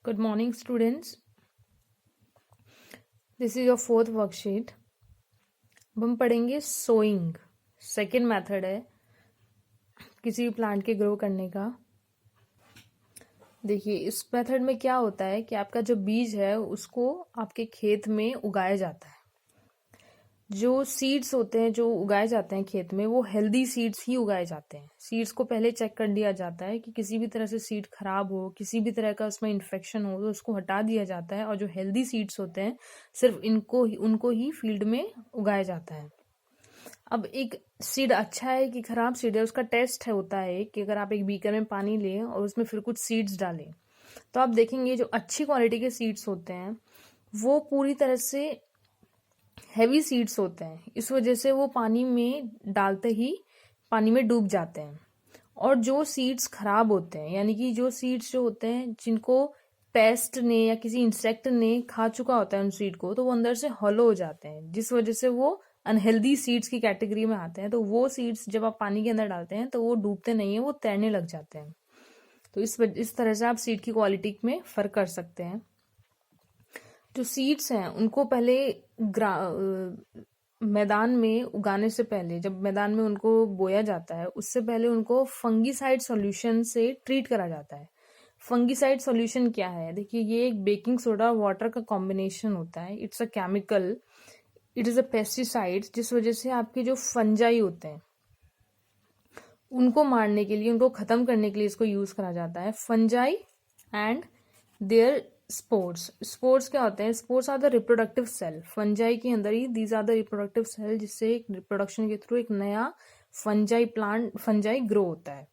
Good morning, students. This is your fourth worksheet. अब हम पढ़ेंगे सोइंग. सेकेंड मेथड है किसी भी प्लांट के ग्रो करने का. देखिए इस मेथड में क्या होता है कि आपका जो बीज है उसको आपके खेत में उगाया जाता है. जो सीड्स होते हैं जो उगाए जाते हैं खेत में वो हेल्दी सीड्स ही उगाए जाते हैं. सीड्स को पहले चेक कर लिया जाता है कि किसी भी तरह से सीड खराब हो, किसी भी तरह का उसमें इन्फेक्शन हो तो उसको हटा दिया जाता है. और जो हेल्दी सीड्स होते हैं सिर्फ उनको ही फील्ड में उगाया जाता है. अब एक सीड अच्छा है कि खराब सीड है उसका टेस्ट होता है कि अगर आप एक बीकर में पानी लें और उसमें फिर कुछ सीड्स डालें तो आप देखेंगे जो अच्छी क्वालिटी के सीड्स होते हैं वो पूरी तरह से हैवी सीड्स होते हैं. इस वजह से वो पानी में डालते ही पानी में डूब जाते हैं. और जो सीड्स खराब होते हैं यानी कि जो सीड्स जो होते हैं जिनको पेस्ट ने या किसी इंसेक्ट ने खा चुका होता है उन सीड को तो वो अंदर से हॉलो हो जाते हैं जिस वजह से वो अनहेल्दी सीड्स की कैटेगरी में आते हैं. तो वो सीड्स जब आप पानी के अंदर डालते हैं तो वो डूबते नहीं है, वो तैरने लग जाते हैं. तो इस तरह से आप सीड की क्वालिटी में फर्क कर सकते हैं. जो सीड्स हैं उनको पहले मैदान में उगाने से पहले जब मैदान में उनको बोया जाता है उससे पहले उनको फंगीसाइड सॉल्यूशन से ट्रीट करा जाता है. फंगीसाइड सॉल्यूशन क्या है? देखिए ये एक बेकिंग सोडा वाटर का कॉम्बिनेशन होता है. It's a chemical, it is a pesticide जिस वजह से आपके जो फंजाई होते हैं उनको मारने के लिए, उनको खत्म करने के लिए इसको यूज करा जाता है. फंजाई एंड देयर स्पोर्स क्या होते हैं? Spores are the reproductive cell. Fungi के अंदर ही these are the reproductive cell जिससे एक रिप्रोडक्शन के थ्रू एक नया फंजाई ग्रो होता है.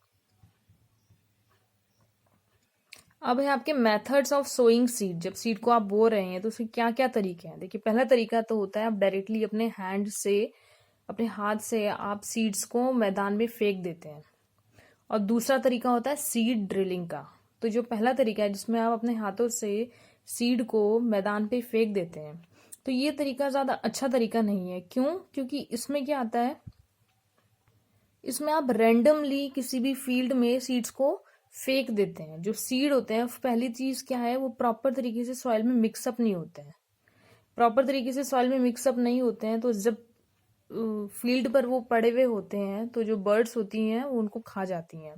अब है आपके मेथड्स ऑफ सोइंग सीड. जब सीड को आप बो रहे हैं तो उसके क्या क्या तरीके हैं? देखिए पहला तरीका तो होता है आप डायरेक्टली अपने हाथ से आप सीड्स को मैदान में फेंक देते हैं. और दूसरा तरीका होता है सीड ड्रिलिंग का. तो जो पहला तरीका है जिसमें आप अपने हाथों से सीड को मैदान पे फेंक देते हैं तो ये तरीका ज्यादा अच्छा तरीका नहीं है. क्यों? क्योंकि इसमें क्या आता है, इसमें आप रैंडमली किसी भी फील्ड में सीड्स को फेंक देते हैं. जो सीड होते हैं पहली चीज क्या है, वो प्रॉपर तरीके से सॉइल में मिक्सअप नहीं होते हैं. प्रॉपर तरीके से सॉइल में मिक्सअप नहीं होते हैं तो जब फील्ड पर वो पड़े हुए होते हैं तो जो बर्ड्स होती हैं वो उनको खा जाती हैं.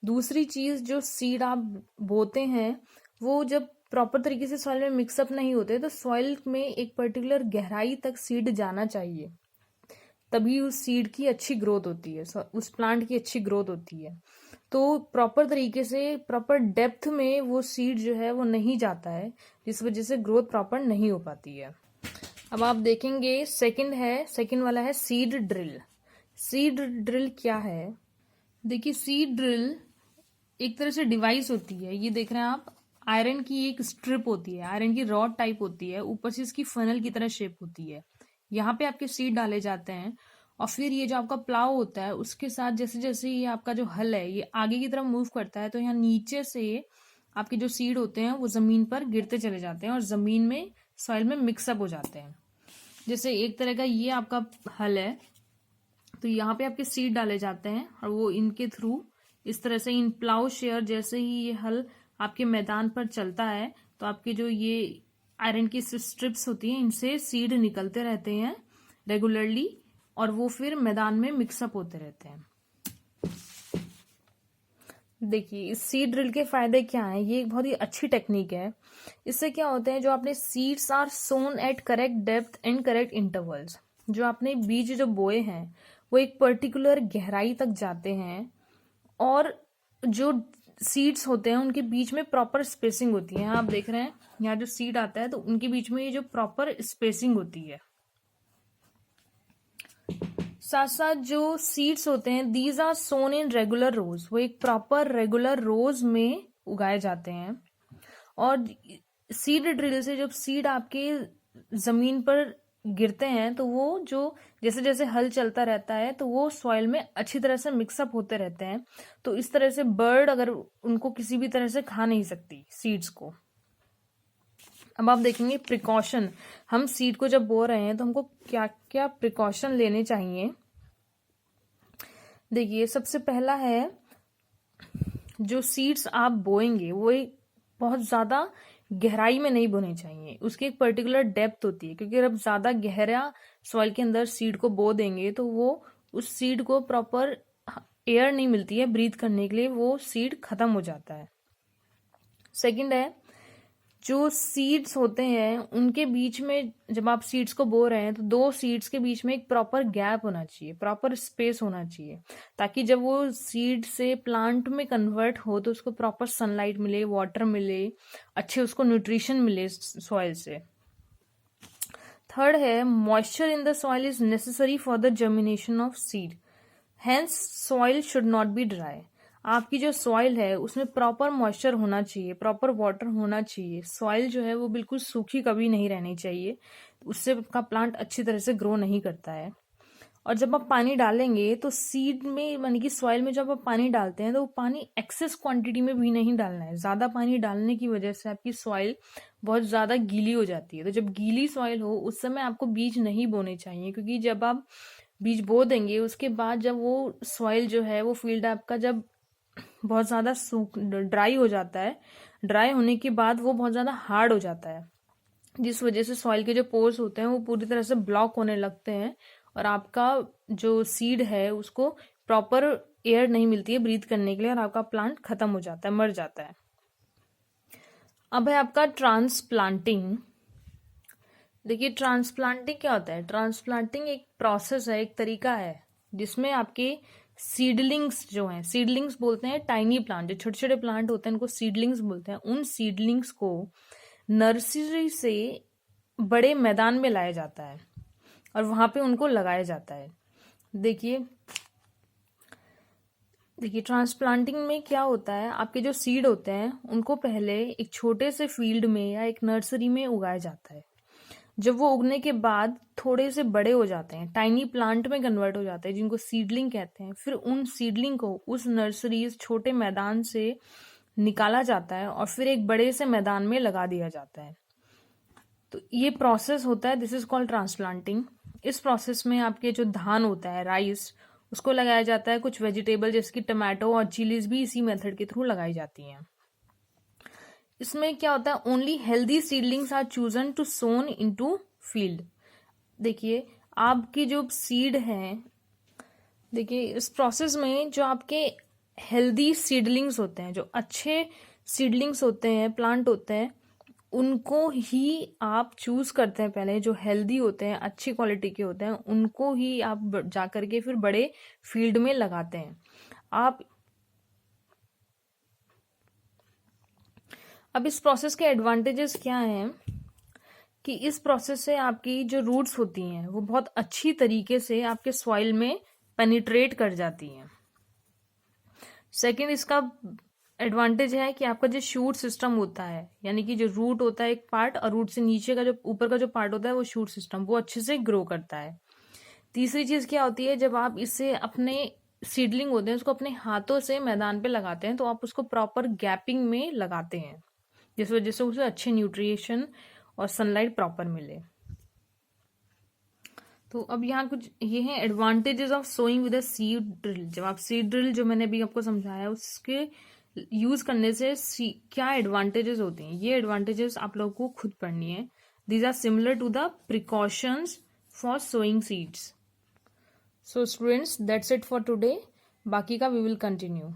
दूसरी चीज, जो सीड आप बोते हैं वो जब प्रॉपर तरीके से सॉइल में मिक्सअप नहीं होते तो सॉइल में एक पर्टिकुलर गहराई तक सीड जाना चाहिए, तभी उस सीड की अच्छी ग्रोथ होती है, उस प्लांट की अच्छी ग्रोथ होती है. तो प्रॉपर तरीके से प्रॉपर डेप्थ में वो सीड जो है वो नहीं जाता है जिस वजह से ग्रोथ प्रॉपर नहीं हो पाती है. अब आप देखेंगे सेकंड वाला है सीड ड्रिल. सीड ड्रिल क्या है? देखिए सीड ड्रिल एक तरह से डिवाइस होती है. ये देख रहे हैं आप, आयरन की एक स्ट्रिप होती है, आयरन की रॉड टाइप होती है, ऊपर से इसकी फनल की तरह शेप होती है. यहाँ पे आपके सीड डाले जाते हैं और फिर ये जो आपका प्लाव होता है उसके साथ जैसे जैसे ये आपका जो हल है ये आगे की तरफ मूव करता है तो यहाँ नीचे से आपके जो सीड होते हैं वो जमीन पर गिरते चले जाते हैं और जमीन में सॉइल में मिक्सअप हो जाते हैं. जैसे एक तरह का ये आपका हल है तो यहाँ पे आपके सीड डाले जाते हैं और वो इनके थ्रू इस तरह से इन प्लाउ शेयर जैसे ही ये हल आपके मैदान पर चलता है तो आपके जो ये आयरन की स्ट्रिप्स होती हैं इनसे सीड निकलते रहते हैं रेगुलरली और वो फिर मैदान में मिक्सअप होते रहते हैं. देखिए इस सीड ड्रिल के फायदे क्या हैं? ये एक बहुत ही अच्छी टेक्निक है. इससे क्या होता है, जो आपने seeds are sown at correct depth and correct intervals. जो आपने बीज जो बोए हैं वो एक पर्टिकुलर गहराई तक जाते हैं और जो सीड्स होते हैं उनके बीच में प्रॉपर स्पेसिंग होती है. आप देख रहे हैं यहाँ जो सीड आता है तो उनके बीच में ये जो प्रॉपर स्पेसिंग होती है. साथ साथ जो सीड्स होते हैं these are sown in regular rows. वो एक प्रॉपर रेगुलर रोज में उगाए जाते हैं. और सीड ड्रिल से जब सीड आपके जमीन पर गिरते हैं तो वो जो जैसे जैसे हल चलता रहता है तो वो सॉइल में अच्छी तरह से मिक्सअप होते रहते हैं. तो इस तरह से बर्ड अगर उनको किसी भी तरह से खा नहीं सकती सीड्स को. अब आप देखेंगे प्रिकॉशन. हम सीड को जब बो रहे हैं तो हमको क्या क्या प्रिकॉशन लेने चाहिए. देखिए सबसे पहला है, जो सीड्स आप बोएंगे वो बहुत ज़्यादा गहराई में नहीं बोने चाहिए, उसकी एक पर्टिकुलर डेप्थ होती है, क्योंकि अगर आप ज़्यादा गहरा सॉइल के अंदर सीड को बो देंगे तो वो उस सीड को प्रॉपर एयर नहीं मिलती है ब्रीथ करने के लिए, वो सीड खत्म हो जाता है। सेकंड है, जो सीड्स होते हैं उनके बीच में जब आप सीड्स को बो रहे हैं तो दो सीड्स के बीच में एक प्रॉपर गैप होना चाहिए, प्रॉपर स्पेस होना चाहिए, ताकि जब वो सीड से प्लांट में कन्वर्ट हो तो उसको प्रॉपर सनलाइट मिले, वाटर मिले, अच्छे उसको न्यूट्रिशन मिले सॉइल से। थर्ड है, moisture in the soil is necessary for the germination of seed, hence soil should not be dry. आपकी जो सॉइल है उसमें प्रॉपर मॉइस्चर होना चाहिए, प्रॉपर वाटर होना चाहिए, सॉइल जो है वो बिल्कुल सूखी कभी नहीं रहनी चाहिए, उससे आपका प्लांट अच्छी तरह से ग्रो नहीं करता है। और जब आप पानी डालेंगे तो सीड में यानी कि सॉइल में जब आप पानी डालते हैं तो वो पानी एक्सेस क्वांटिटी में भी नहीं डालना है। ज़्यादा पानी डालने की वजह से आपकी सॉइल बहुत ज़्यादा गीली हो जाती है। तो जब गीली सॉइल हो उस समय आपको बीज नहीं बोने चाहिए, क्योंकि जब आप बीज बो देंगे उसके बाद जब वो सॉइल जो है वो फील्ड आपका जब बहुत ज़्यादा सूख ड्राई हो जाता है, ड्राई होने के बाद वो बहुत ज़्यादा हार्ड हो जाता है, जिस वजह से सॉइल के जो पोर्स होते हैं वो पूरी तरह से ब्लॉक होने लगते हैं और आपका जो सीड है उसको प्रॉपर एयर नहीं मिलती है ब्रीथ करने के लिए और आपका प्लांट खत्म हो जाता है, मर जाता है। अब है आपका ट्रांसप्लांटिंग। देखिए ट्रांसप्लांटिंग क्या होता है? ट्रांसप्लांटिंग एक प्रोसेस है, एक तरीका है जिसमें आपके सीडलिंग्स जो हैं, सीडलिंग्स बोलते हैं टाइनी प्लांट, जो छोटे छोटे प्लांट होते हैं उनको सीडलिंग्स बोलते हैं, उन सीडलिंग्स को नर्सरी से बड़े मैदान में लाया जाता है और वहां पे उनको लगाया जाता है। देखिए ट्रांसप्लांटिंग में क्या होता है, आपके जो सीड होते हैं उनको पहले एक छोटे से फील्ड में या एक नर्सरी में उगाया जाता है। जब वो उगने के बाद थोड़े से बड़े हो जाते हैं, टाइनी प्लांट में कन्वर्ट हो जाते हैं, जिनको सीडलिंग कहते हैं, फिर उन सीडलिंग को उस नर्सरी, इस छोटे मैदान से निकाला जाता है और फिर एक बड़े से मैदान में लगा दिया जाता है। तो ये प्रोसेस होता है, दिस इज कॉल्ड ट्रांसप्लांटिंग। इस प्रोसेस में आपके जो धान होता है, राइस, उसको लगाया जाता है। कुछ वेजिटेबल जैसे कि टमाटो और चिलीज भी इसी मेथड के थ्रू लगाई जाती हैं। इसमें क्या होता है, only healthy seedlings are chosen to sown into field. देखिए आपकी जो सीड है, देखिए इस प्रोसेस में जो आपके हेल्दी सीडलिंग्स होते हैं, जो अच्छे सीडलिंग्स होते हैं, प्लांट होते हैं, उनको ही आप चूज करते हैं पहले। जो हेल्दी होते हैं, अच्छी क्वालिटी के होते हैं, उनको ही आप जा करके फिर बड़े फील्ड में लगाते हैं। अब इस प्रोसेस के एडवांटेजेस क्या हैं कि इस प्रोसेस से आपकी जो रूट्स होती हैं वो बहुत अच्छी तरीके से आपके सॉइल में पेनिट्रेट कर जाती हैं। सेकंड, इसका एडवांटेज है कि आपका जो शूट सिस्टम होता है, यानी कि जो रूट होता है एक पार्ट, और रूट से नीचे का जो ऊपर का जो पार्ट होता है वो शूट सिस्टम, वो अच्छे से ग्रो करता है। तीसरी चीज क्या होती है, जब आप इसे अपने सीडलिंग होते हैं उसको अपने हाथों से मैदान पे लगाते हैं तो आप उसको प्रॉपर गैपिंग में लगाते हैं, जिस वजह से उसे अच्छे न्यूट्रिशन और सनलाइट प्रॉपर मिले। तो अब यहाँ कुछ ये हैं advantages of sowing with a seed drill. जब आप सीड ड्रिल, जो मैंने अभी आपको समझाया, उसके यूज करने से क्या एडवांटेजेस होते हैं, ये एडवांटेजेस आप लोगों को खुद पढ़नी है। These are similar to the precautions for sowing seeds. So students, that's it for today. बाकी का वी विल कंटिन्यू।